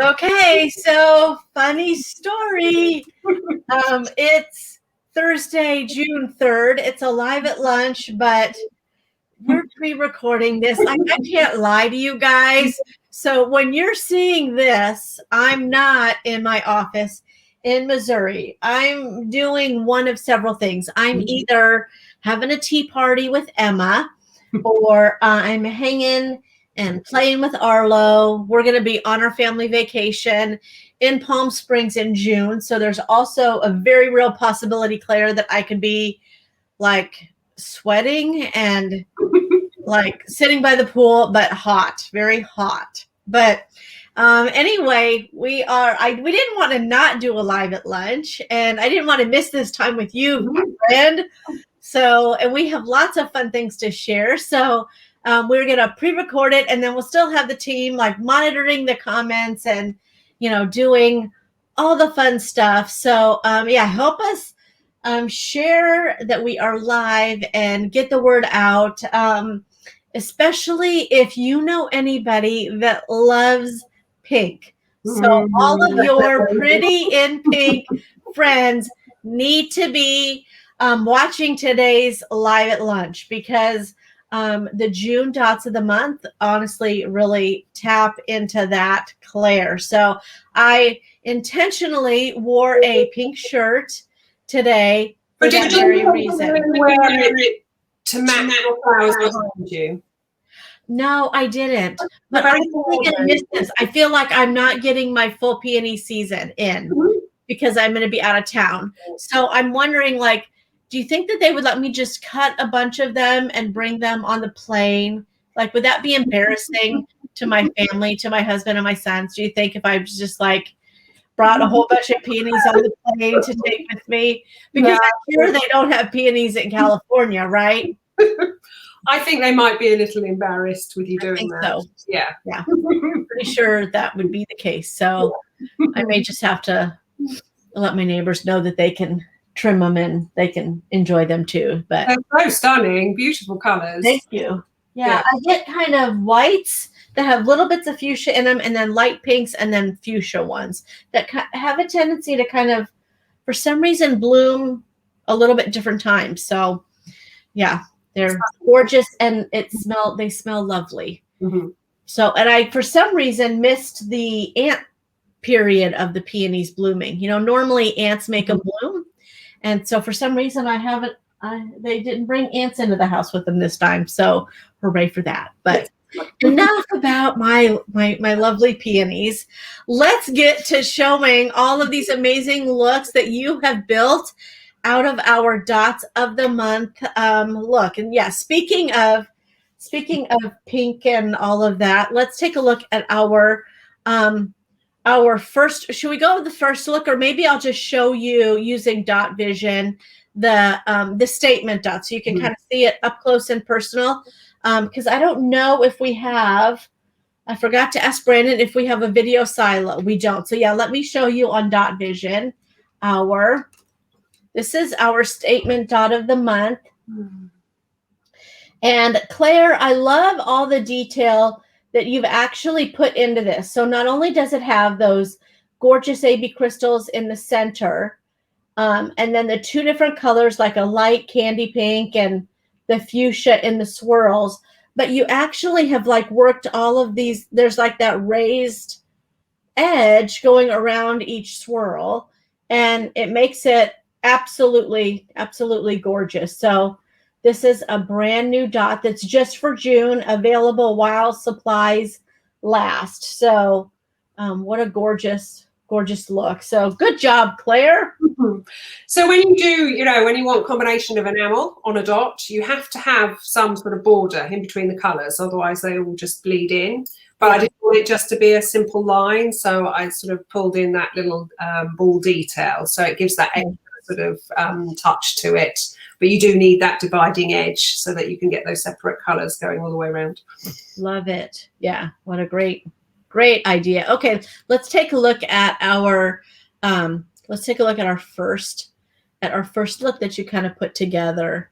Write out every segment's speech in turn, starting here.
Okay, so funny story. It's Thursday, June 3rd. It's a live at lunch, but we're pre-recording this. I can't lie to you guys. So when you're seeing this, I'm not in my office in Missouri. I'm doing one of several things. I'm either having a tea party with Emma, or I'm hanging and playing with Arlo. We're going to be on our family vacation in Palm Springs in June. So there's also a very real possibility, Claire, that I could be like sweating and like sitting by the pool, but hot, very hot. But anyway, we didn't want to not do a live at lunch, and I didn't want to miss this time with you, my friend. So, and we have lots of fun things to share. So we're going to pre-record it, and then we'll still have the team like monitoring the comments and, doing all the fun stuff. So help us share that we are live and get the word out. Especially if you know anybody that loves pink. So all of your pretty in pink friends need to be watching today's live at lunch, because the June dots of the month honestly really tap into that, Claire. So I intentionally wore a pink shirt today for that very reason. To match your flowers behind you? No, I didn't. But I think I missed this. I feel like I'm not getting my full peony season in because I'm going to be out of town. So I'm wondering, like, do you think that they would let me just cut a bunch of them and bring them on the plane? Like, would that be embarrassing to my family, to my husband and my sons? Do you think if I just like brought a whole bunch of peonies on the plane to take with me? Because I'm sure they don't have peonies in California, right? I think they might be a little embarrassed with you doing that. So. Yeah. Pretty sure that would be the case. So I may just have to let my neighbors know that they can trim them and they can enjoy them too. But they're so stunning, beautiful colors. Thank you. Yeah, I get kind of whites that have little bits of fuchsia in them, and then light pinks, and then fuchsia ones that have a tendency to kind of, for some reason, bloom a little bit different times. So yeah, they're gorgeous, and they smell lovely. So, and I, for some reason, missed the ant period of the peonies blooming. Normally ants make them bloom. And so for some reason they didn't bring ants into the house with them this time. So hooray for that. But enough about my lovely peonies. Let's get to showing all of these amazing looks that you have built out of our dots of the month look. And speaking of pink and all of that, let's take a look at our first. Should we go with the first look, or maybe I'll just show you using Dot Vision the statement dot, so you can kind of see it up close and personal. Because I don't know if we have. I forgot to ask Brandon if we have a video silo. We don't. So let me show you on Dot Vision. This is our statement dot of the month. And Claire, I love all the detail that you've actually put into this. So not only does it have those gorgeous AB crystals in the center, and then the two different colors, like a light candy pink and the fuchsia in the swirls, but you actually have like worked all of these. There's like that raised edge going around each swirl, and it makes it absolutely gorgeous. So this is a brand new dot that's just for June, available while supplies last. So what a gorgeous look. So good job, Claire. So when you do, when you want combination of enamel on a dot, you have to have some sort of border in between the colors, otherwise they will just bleed in. But I didn't want it just to be a simple line, so I sort of pulled in that little ball detail, so it gives that extra sort of touch to it. But you do need that dividing edge so that you can get those separate colors going all the way around. Love it. Yeah, what a great idea. Okay, let's take a look at our first look that you kind of put together.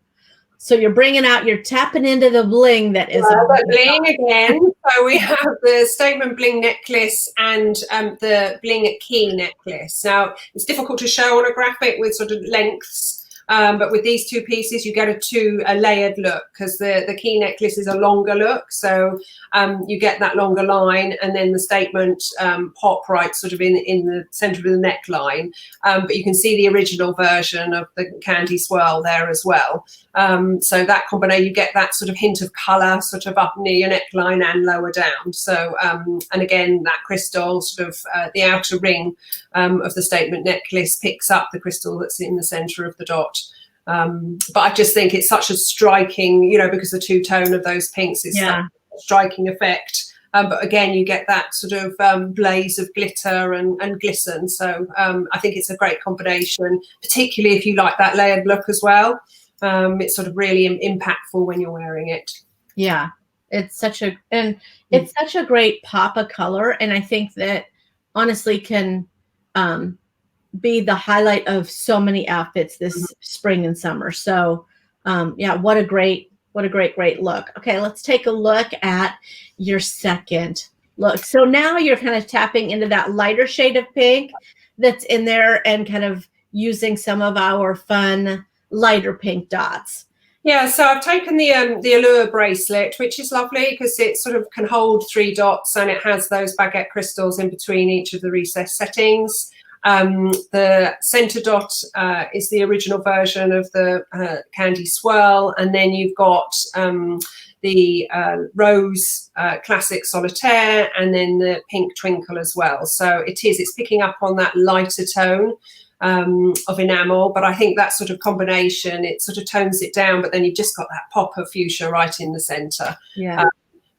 So you're tapping into the bling that is bling again. So we have the statement bling necklace and the bling key necklace. Now it's difficult to show on a graphic with sort of lengths. But with these two pieces, you get a layered look, because the key necklace is a longer look. So you get that longer line, and then the statement pop right sort of in the center of the neckline. But you can see the original version of the candy swirl there as well. So that combination, you get that sort of hint of colour sort of up near your neckline and lower down. So, and again, that crystal sort of the outer ring of the statement necklace picks up the crystal that's in the centre of the dot. But I just think it's such a striking, because the two-tone of those pinks is such a striking effect. But again, you get that sort of blaze of glitter and glisten. So I think it's a great combination, particularly if you like that layered look as well. It's sort of really impactful when you're wearing it. Yeah, it's such a great pop of color, and I think that honestly can be the highlight of so many outfits this spring and summer. So what a great look. Okay, let's take a look at your second look. So now you're kind of tapping into that lighter shade of pink that's in there and kind of using some of our fun lighter pink dots. Yeah, so I've taken the Allure bracelet, which is lovely because it sort of can hold 3 dots, and it has those baguette crystals in between each of the recessed settings. The center dot is the original version of the candy swirl, and then you've got the rose classic solitaire, and then the pink twinkle as well. So it's picking up on that lighter tone of enamel, but I think that sort of combination, it sort of tones it down, but then you've just got that pop of fuchsia right in the center.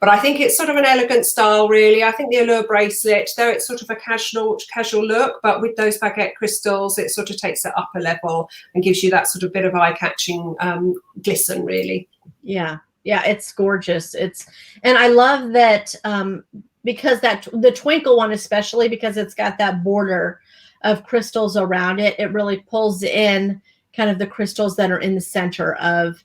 But I think it's sort of an elegant style, really. I think the Allure bracelet, though it's sort of a casual look, but with those baguette crystals, it sort of takes it up a level and gives you that sort of bit of eye-catching glisten, really. Yeah, it's gorgeous. And I love that because the twinkle one, especially because it's got that border of crystals around it, it really pulls in kind of the crystals that are in the center of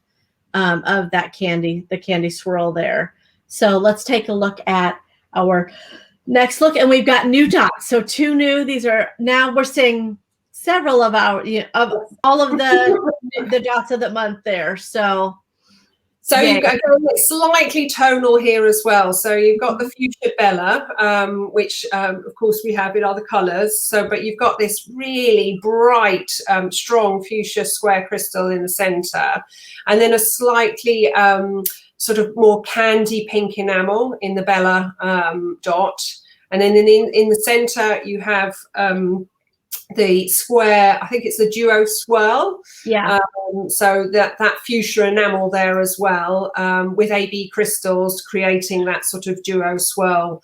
that candy, the candy swirl there. So let's take a look at our next look, and we've got new dots. So 2 new. These are now we're seeing several of of all of the dots of the month there. So you've got slightly tonal here as well. So you've got the Fuchsia Bella, which of course we have in other colours. But you've got this really bright, strong fuchsia square crystal in the centre, and then a slightly sort of more candy pink enamel in the Bella dot, and then in the centre you have the square, I think it's the duo swirl. So that fuchsia enamel there as well, with AB crystals creating that sort of duo swirl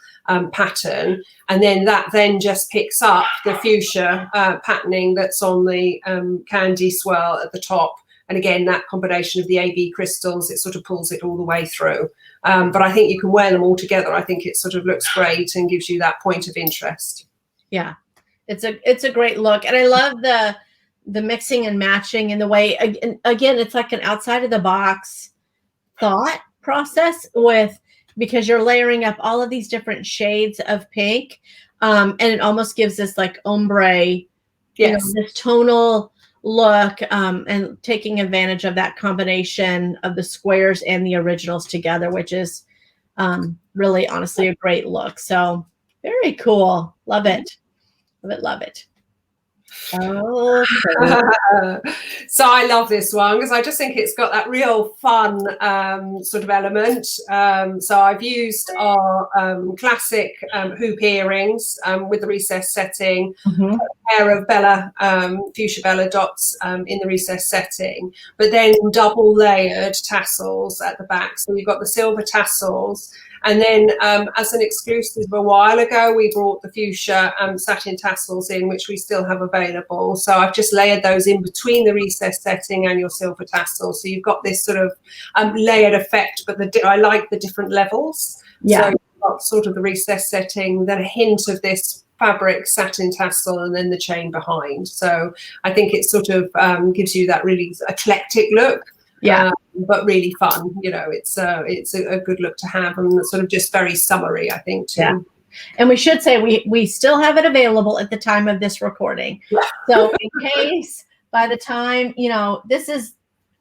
pattern, and then that just picks up the fuchsia patterning that's on the candy swirl at the top. And again, that combination of the AB crystals, it sort of pulls it all the way through. But I think you can wear them all together. I think it sort of looks great and gives you that point of interest. Yeah, it's a great look. And I love the mixing and matching in the way, again, it's like an outside of the box thought process because you're layering up all of these different shades of pink. And it almost gives this like ombre, this tonal look, and taking advantage of that combination of the squares and the originals together, which is really honestly a great look. So very cool. Love it. Okay. So I love this one because I just think it's got that real fun sort of element. So I've used our classic hoop earrings with the recessed setting, a pair of Bella fuchsia Bella dots in the recessed setting, but then double layered tassels at the back. So you've got the silver tassels. And then as an exclusive a while ago, we brought the fuchsia satin tassels in, which we still have available. So I've just layered those in between the recessed setting and your silver tassels. So you've got this sort of layered effect, but I like the different levels. Yeah. So you've got sort of the recessed setting, then a hint of this fabric satin tassel, and then the chain behind. So I think it sort of gives you that really eclectic look. Yeah. But really fun. It's a good look to have, and sort of just very summery, I think, too. Yeah. And we should say we still have it available at the time of this recording. Yeah. So in case by the time,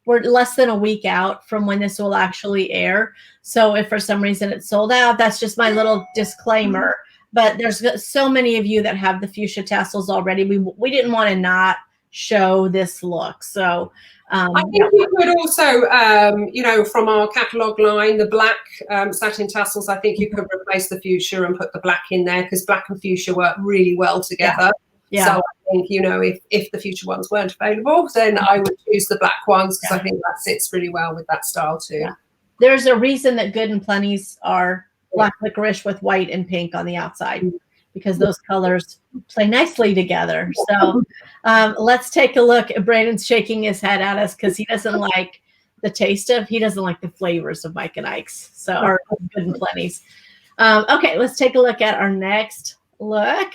we're less than a week out from when this will actually air. So if for some reason it's sold out, that's just my little disclaimer. But there's so many of you that have the fuchsia tassels already. We didn't want to not show this look. So I think you could also, from our catalogue line, the black satin tassels, I think you could replace the fuchsia and put the black in there, because black and fuchsia work really well together. Yeah. So I think, if the fuchsia ones weren't available, then I would choose the black ones, because I think that sits really well with that style too. Yeah. There's a reason that Good and Plenty's are black licorice with white and pink on the outside, because those colors play nicely together. So let's take a look. Brandon's shaking his head at us because he doesn't like the flavors of Mike and Ike's, or Good and Plenty's. Okay, let's take a look at our next look.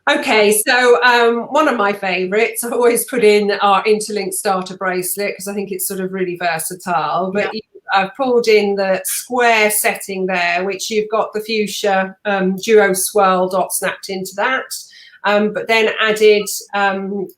Okay, so one of my favorites, I always put in our interlinked starter bracelet, because I think it's sort of really versatile. But I've pulled in the square setting there, which you've got the fuchsia duo swirl dot snapped into that. But then added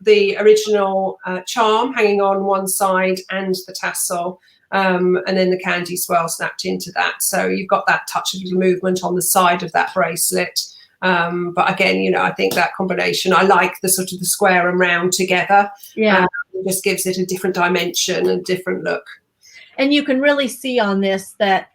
the original charm hanging on one side and the tassel, and then the candy swirl snapped into that. So you've got that touch of little movement on the side of that bracelet. But again, I think that combination, I like the sort of the square and round together. Yeah. It just gives it a different dimension and different look. And you can really see on this that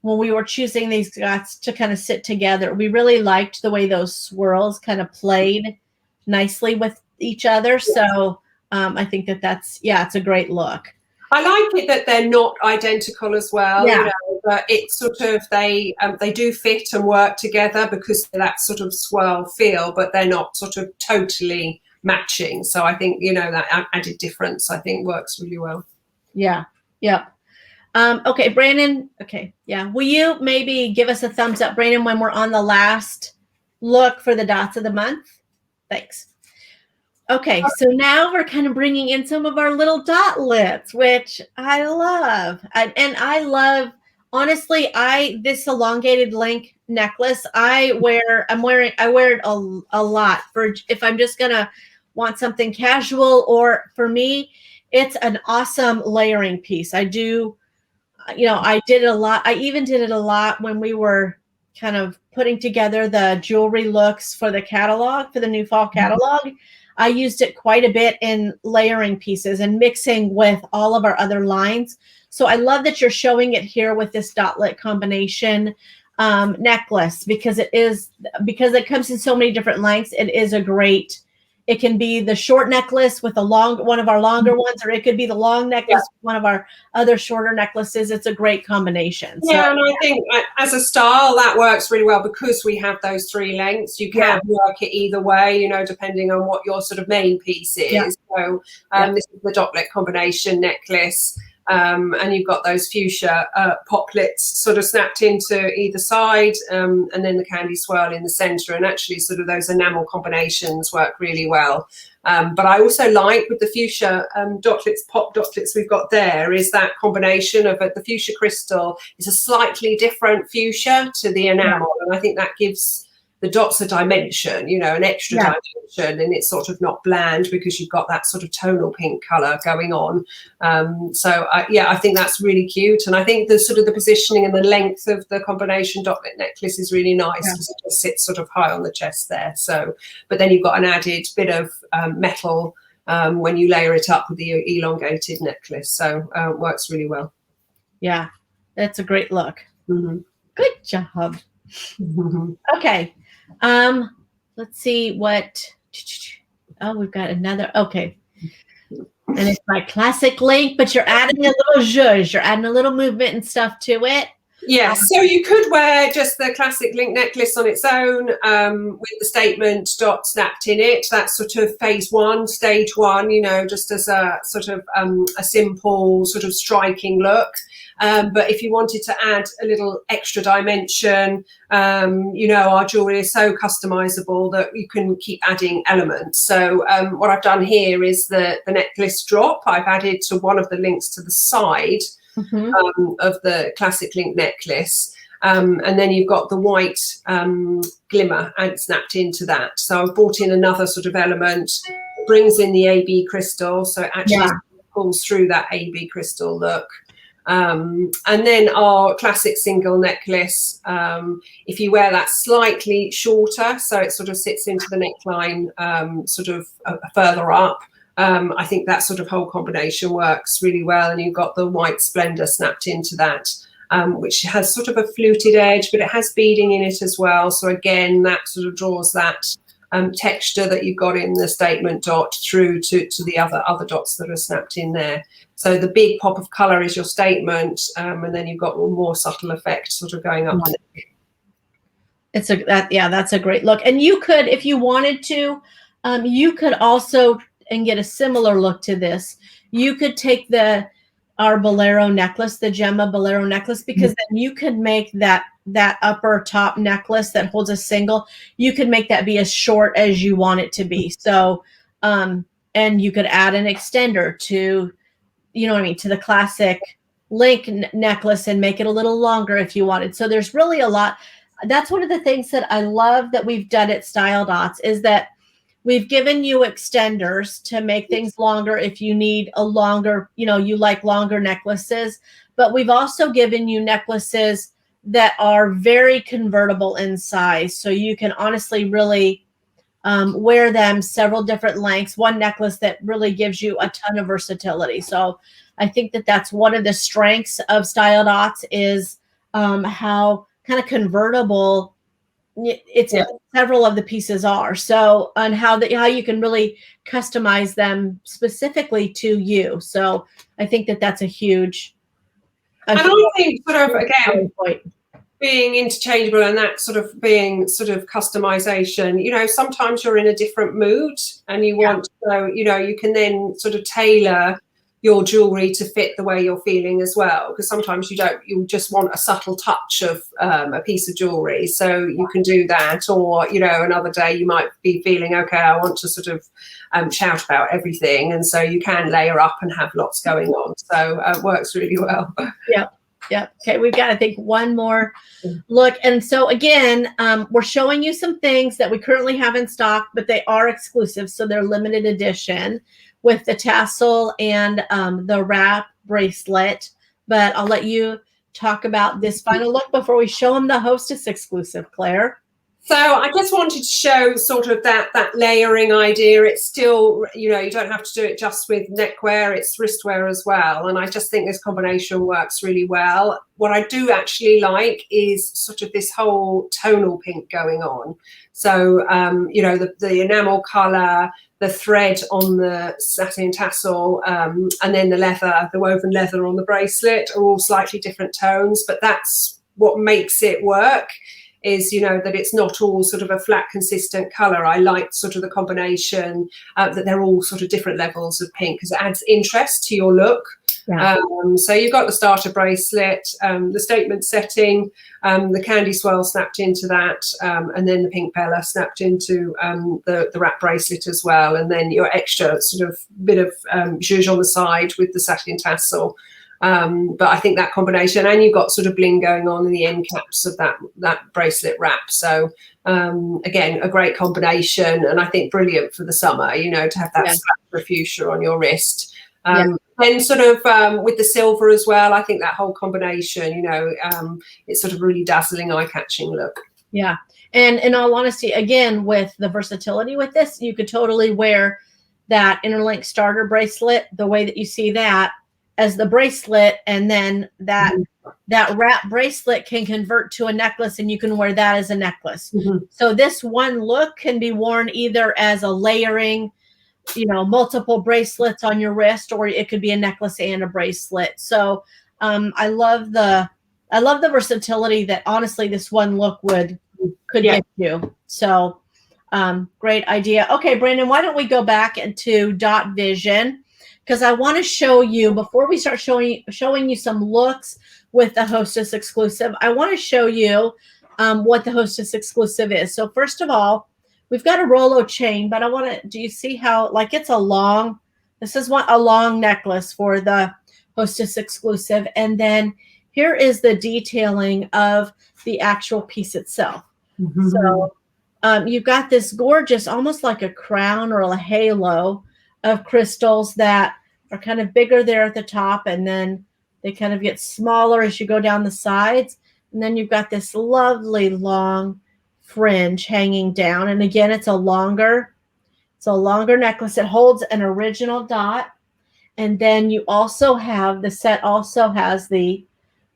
when we were choosing these dots to kind of sit together, we really liked the way those swirls kind of played nicely with each other. Yes. So I think that's it's a great look. I like it that they're not identical as well. Yeah. But it's sort of, they do fit and work together because of that sort of swirl feel, but they're not sort of totally matching. So I think, that added difference, I think, works really well. Yeah. Yep. Okay, Brandon. Okay. Yeah. Will you maybe give us a thumbs up, Brandon, when we're on the last look for the dots of the month? Thanks. Okay. So now we're kind of bringing in some of our little dotlets, which I love. And I love, honestly, this elongated link necklace, I wear it a lot for if I'm just going to want something casual, or for me, it's an awesome layering piece. I do, I did it a lot. I even did it a lot when we were kind of putting together the jewelry looks for the catalog, for the new fall catalog. I used it quite a bit in layering pieces and mixing with all of our other lines. So I love that you're showing it here with this dotlet combination necklace, because it comes in so many different lengths. It can be the short necklace with one of our longer ones, or it could be the long necklace with one of our other shorter necklaces. It's a great combination. Yeah, and I think as a style, that works really well because we have those three lengths. You can work it either way, depending on what your sort of main piece is. Yeah. So this is the dotlet combination necklace. And you've got those fuchsia poplets sort of snapped into either side, and then the candy swirl in the center, and actually sort of those enamel combinations work really well. But I also like with the fuchsia pop dotlets we've got there, is that combination of the fuchsia crystal is a slightly different fuchsia to the enamel, and I think that gives the dots a dimension, an extra dimension, and it's sort of not bland because you've got that sort of tonal pink color going on. I think that's really cute, and I think the sort of the positioning and the length of the combination dotlet necklace is really nice because it just sits sort of high on the chest there. So, but then you've got an added bit of metal when you layer it up with the elongated necklace. So it works really well. Yeah, that's a great look. Mm-hmm. Good job. Mm-hmm. Okay. Let's see what. Oh, we've got another. Okay. And it's my classic link, but you're adding a little zhuzh. You're adding a little movement and stuff to it. Yeah, so you could wear just the classic link necklace on its own with the statement dot snapped in it. That's sort of phase one, stage one, just as a sort of a simple sort of striking look. But if you wanted to add a little extra dimension, our jewelry is so customizable that you can keep adding elements. So what I've done here is the necklace drop. I've added to one of the links to the side of the classic link necklace. And then you've got the white glimmer and snapped into that. So I've brought in another sort of element, brings in the AB crystal, so it actually pulls through that AB crystal look. And then our classic single necklace, if you wear that slightly shorter, so it sort of sits into the neckline further up, I think that sort of whole combination works really well. And you've got the white splendor snapped into that. Which has sort of a fluted edge, but it has beading in it as well. So again, that sort of draws that texture that you've got in the statement dot through to the other dots that are snapped in there. So the big pop of colour is your statement, and then you've got a more subtle effect sort of going up. That's a great look. And you could, if you wanted to, you could also, and get a similar look to this, you could take our Bolero necklace, the Gemma Bolero necklace, because then you could make that upper top necklace that holds a single, you could make that be as short as you want it to be. So, and you could add an extender to, to the classic link necklace and make it a little longer if you wanted. So there's really a lot. That's one of the things that I love that we've done at Style Dots, is that we've given you extenders to make things longer if you need a longer, you like longer necklaces, but we've also given you necklaces that are very convertible in size. So you can honestly really wear them several different lengths. One necklace that really gives you a ton of versatility. So I think that that's one of the strengths of Style Dots, is how kind of convertible several of the pieces are. So, and how you can really customize them specifically to you. So I think that that's a huge. And I think sort of, again, being interchangeable and that sort of being sort of customization, sometimes you're in a different mood and you want to, you can then sort of tailor your jewelry to fit the way you're feeling as well, because sometimes you just want a subtle touch of a piece of jewelry, so you can do that. Or another day you might be feeling, okay, I want to sort of shout about everything, and so you can layer up and have lots going on. So it works really well. Yeah. Okay, we've got, I think, one more look. And so again, we're showing you some things that we currently have in stock, but they are exclusive, so they're limited edition, with the tassel and the wrap bracelet. But I'll let you talk about this final look before we show them the Hostess exclusive, Claire. So I just wanted to show sort of that layering idea. It's still, you don't have to do it just with neckwear, it's wristwear as well. And I just think this combination works really well. What I do actually like is sort of this whole tonal pink going on. So, the enamel color, the thread on the satin tassel, and then the woven leather on the bracelet are all slightly different tones, but that's what makes it work. Is that it's not all sort of a flat consistent color. I like sort of the combination that they're all sort of different levels of pink, because it adds interest to your look. So you've got the starter bracelet, the statement setting, the candy swirl snapped into that, and then the pink Bella snapped into the wrap bracelet as well, and then your extra sort of bit of zhuzh on the side with the satin tassel. But I think that combination, and you've got sort of bling going on in the end caps of that bracelet wrap. So again, a great combination, and I think brilliant for the summer, to have that splash of fuchsia on your wrist. And sort of with the silver as well, I think that whole combination, it's sort of really dazzling, eye-catching look. Yeah. And in all honesty, again, with the versatility with this, you could totally wear that interlink starter bracelet, the way that you see that, as the bracelet, and then that wrap bracelet can convert to a necklace, and you can wear that as a necklace. So this one look can be worn either as a layering, multiple bracelets on your wrist, or it could be a necklace and a bracelet. So I love the versatility that honestly this one look could get you. So great idea. Okay, Brandon, why don't we go back into Dot Vision? because I want to show you, before we start showing you some looks with the Hostess exclusive, I want to show you what the Hostess exclusive is. So first of all, we've got a Rolo chain, but I want to, do you see how, like, it's a long, this is a long necklace for the Hostess exclusive. And then here is the detailing of the actual piece itself. Mm-hmm. So you've got this gorgeous, almost like a crown or a halo of crystals that are kind of bigger there at the top, and then they kind of get smaller as you go down the sides. And then you've got this lovely long fringe hanging down. And again, it's a longer necklace. It holds an original dot. And then you also have, the set also has the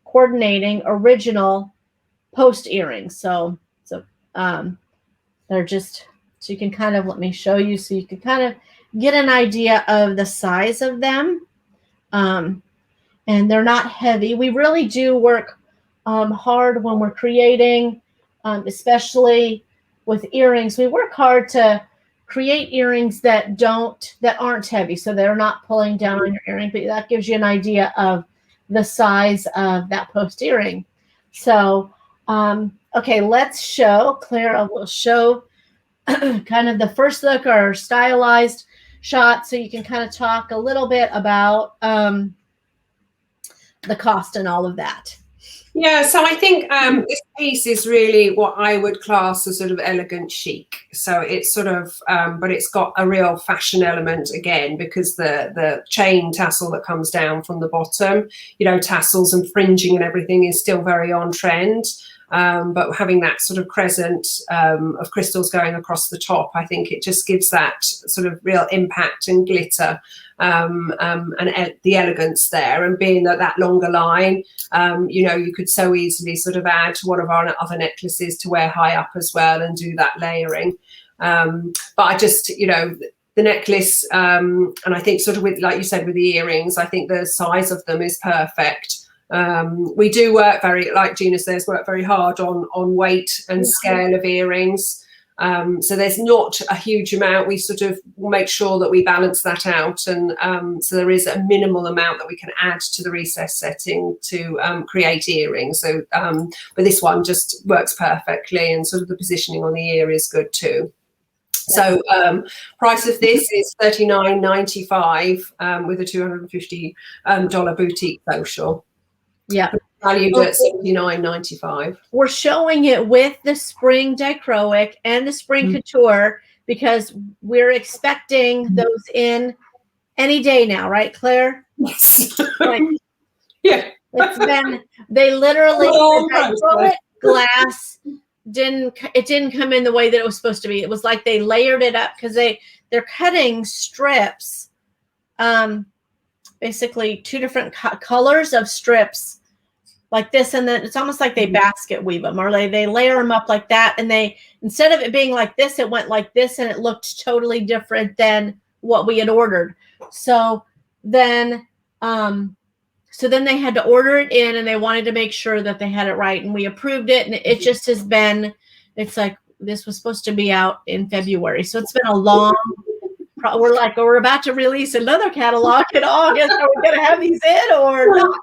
coordinating original post earrings. So they're just, so you can kind of, let me show you so you can kind of get an idea of the size of them. And they're not heavy. We really do work hard when we're creating, especially with earrings. We work hard to create earrings that aren't heavy, so they're not pulling down on your earring, but that gives you an idea of the size of that post earring. So, okay, let's show, Claire will show kind of the first look or stylized shot, so you can kind of talk a little bit about the cost and all of that. Yeah, so I think this piece is really what I would class as sort of elegant chic. So it's sort of, but it's got a real fashion element again, because the chain tassel that comes down from the bottom, you know, tassels and fringing and everything is still very on trend. But having that sort of crescent of crystals going across the top, I think it just gives that sort of real impact and glitter and the elegance there. And being that longer line, you know, you could so easily sort of add to one of our other necklaces to wear high up as well and do that layering. But I just, you know, the necklace, and I think sort of with, like you said, with the earrings, I think the size of them is perfect. We do work like Gina says, work very hard on weight and scale of earrings. So there's not a huge amount. We sort of make sure that we balance that out. And so there is a minimal amount that we can add to the recess setting to create earrings. So, but this one just works perfectly, and sort of the positioning on the ear is good too. So price of this is $39.95 with a $250 boutique social. Yeah, valued at $79.95. We're showing it with the spring dichroic and the spring couture because we're expecting those in any day now, right, Claire? Yes. Like, yeah. It's been, they literally, the glass didn't come in the way that it was supposed to be. It was like they layered it up because they're cutting strips, basically two different colors of strips like this, and then it's almost like they basket weave them, or they layer them up like that, and they, instead of it being like this, it went like this, and it looked totally different than what we had ordered. So then they had to order it in, and they wanted to make sure that they had it right, and we approved it, and it just has been, it's like this was supposed to be out in February, so it's been a long, we're about to release another catalog in August. Are we going to have these in or not?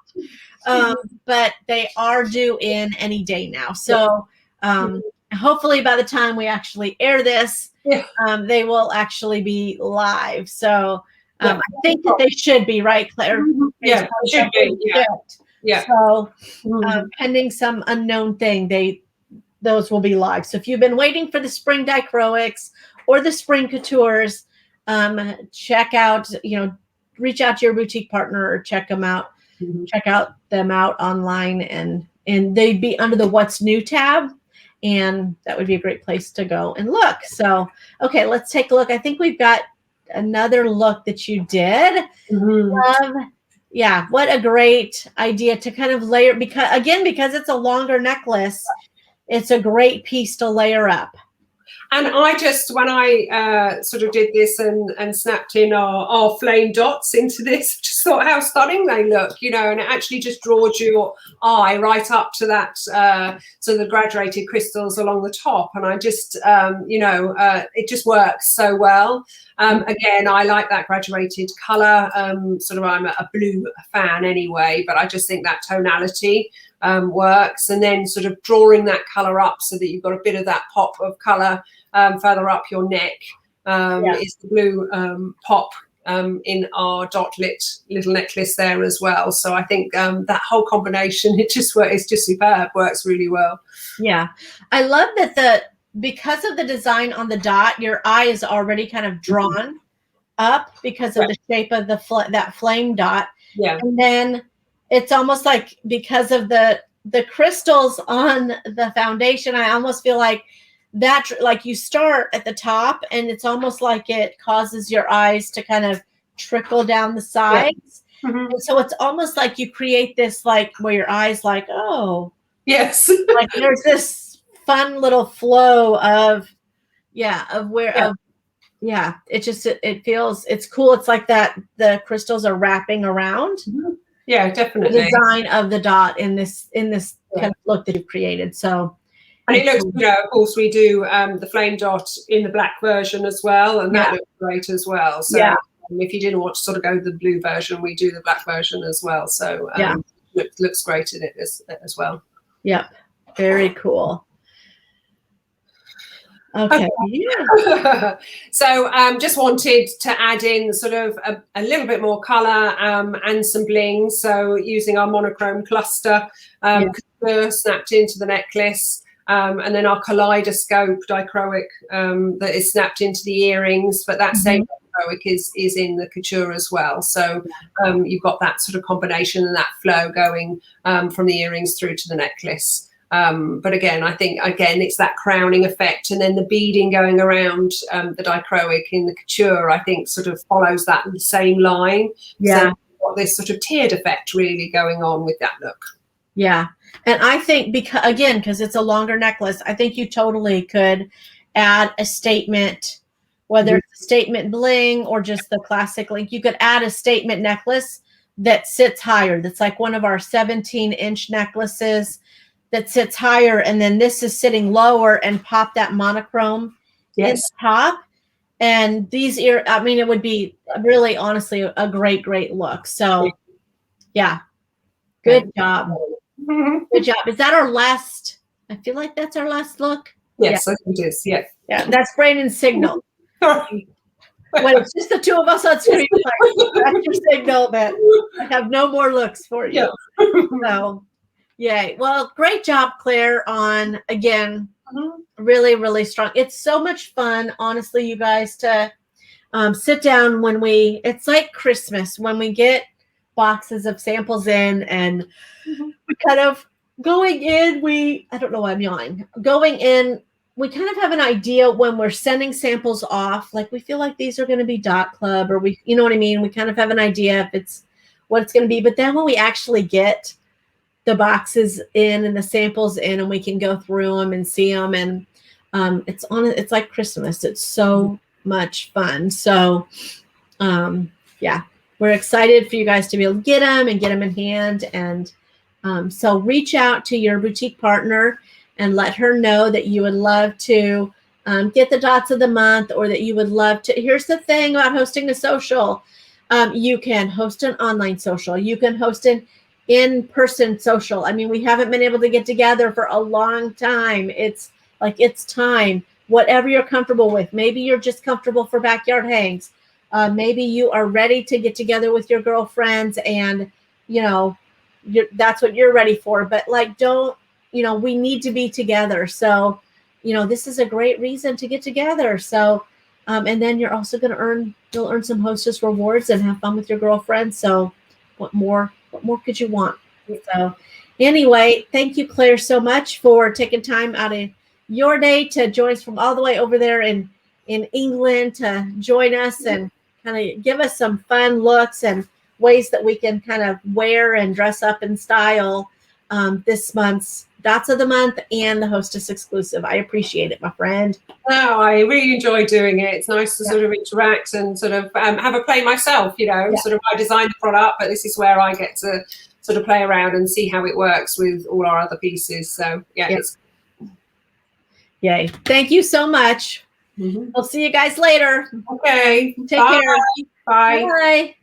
But they are due in any day now. So hopefully by the time we actually air this, they will actually be live. So I think that they should be, right, Claire? Yeah, they should be. Yeah. So pending some unknown thing, those will be live. So if you've been waiting for the spring dichroics or the spring coutures, check out, reach out to your boutique partner or check them out. Check them out online, and they'd be under the What's New tab, and that would be a great place to go and look. So, okay, let's take a look. I think we've got another look that you did. Love. Yeah, what a great idea to kind of layer, because it's a longer necklace, it's a great piece to layer up. And I just, when I sort of did this and snapped in our flame dots into this, just thought how stunning they look, you know, and it actually just draws your eye right up to that, so the graduated crystals along the top. And I just, you know, it just works so well. Again, I like that graduated colour. Sort of, I'm a blue fan anyway, but I just think that tonality works. And then sort of drawing that colour up so that you've got a bit of that pop of colour further up your neck is the blue pop in our dot lit little necklace there as well. So I think that whole combination, it's just superb, works really well. Yeah, I love that because of the design on the dot, your eye is already kind of drawn up because of the shape of that flame dot. Yeah. And then it's almost like because of the crystals on the foundation, I almost feel like that, like you start at the top and it's almost like it causes your eyes to kind of trickle down the sides. Yeah. Mm-hmm. And so it's almost like you create this, like where your eyes like, oh, yes, like there's this fun little flow of it just it feels, it's cool. It's like that the crystals are wrapping around. Mm-hmm. Yeah, definitely. The design of the dot in this kind of look that you've created. So, and it looks, you know, of course we do the flame dot in the black version as well, and that looks great as well. So if you didn't want to sort of go the blue version, we do the black version as well. So looks great in it as well. Yep, very cool. Okay. So just wanted to add in sort of a little bit more colour and some bling. So using our monochrome cluster snapped into the necklace, and then our kaleidoscope dichroic that is snapped into the earrings, but that same dichroic is in the couture as well. So you've got that sort of combination and that flow going from the earrings through to the necklace. But again, I think it's that crowning effect, and then the beading going around the dichroic in the couture, I think sort of follows that same line. Yeah. So you've got this sort of tiered effect really going on with that look. Yeah. And I think because it's a longer necklace, I think you totally could add a statement, whether it's a statement bling or just the classic link. You could add a statement necklace that sits higher. That's like one of our 17-inch necklaces that sits higher, and then this is sitting lower, and pop that monochrome in the top. And these it would be really, honestly, a great look. So yeah, good job. Good job. Is that our last? I feel like that's our last look. Yes, I think it is. Yeah. That's Brandon's signal. When it's just the two of us on screen, that's your signal that I have no more looks for you. So yay. Well, great job, Claire, on, again, really strong. It's so much fun, honestly, you guys, to sit down it's like Christmas when we get boxes of samples in, and we kind of going in, I don't know why I'm yawning. Going in, we kind of have an idea when we're sending samples off, like we feel like these are going to be Dot Club, or you know what I mean? We kind of have an idea if it's what it's going to be. But then when we actually get the boxes in and the samples in, and we can go through them and see them, and it's like Christmas. It's so much fun. So we're excited for you guys to be able to get them in hand. And so reach out to your boutique partner and let her know that you would love to get the dots of the month, or that you would love to. Here's the thing about hosting a social. You can host an online social. You can host an in-person social. I mean, we haven't been able to get together for a long time. It's time. Whatever you're comfortable with. Maybe you're just comfortable for backyard hangs. Maybe you are ready to get together with your girlfriends, and that's what you're ready for. But we need to be together. So, this is a great reason to get together. So, and then you're also you'll earn some hostess rewards and have fun with your girlfriend. So what more could you want? So anyway, thank you, Claire, so much for taking time out of your day to join us from all the way over there in England, to join us and kind of give us some fun looks and ways that we can kind of wear and dress up in style this month's Dots of the Month and the Hostess exclusive. I appreciate it, my friend. No, I really enjoy doing it. It's nice to sort of interact and sort of have a play myself, you know, sort of I design the product, but this is where I get to sort of play around and see how it works with all our other pieces. So it's yay. Thank you so much. We'll see you guys later. Okay. Take care. Bye. Bye.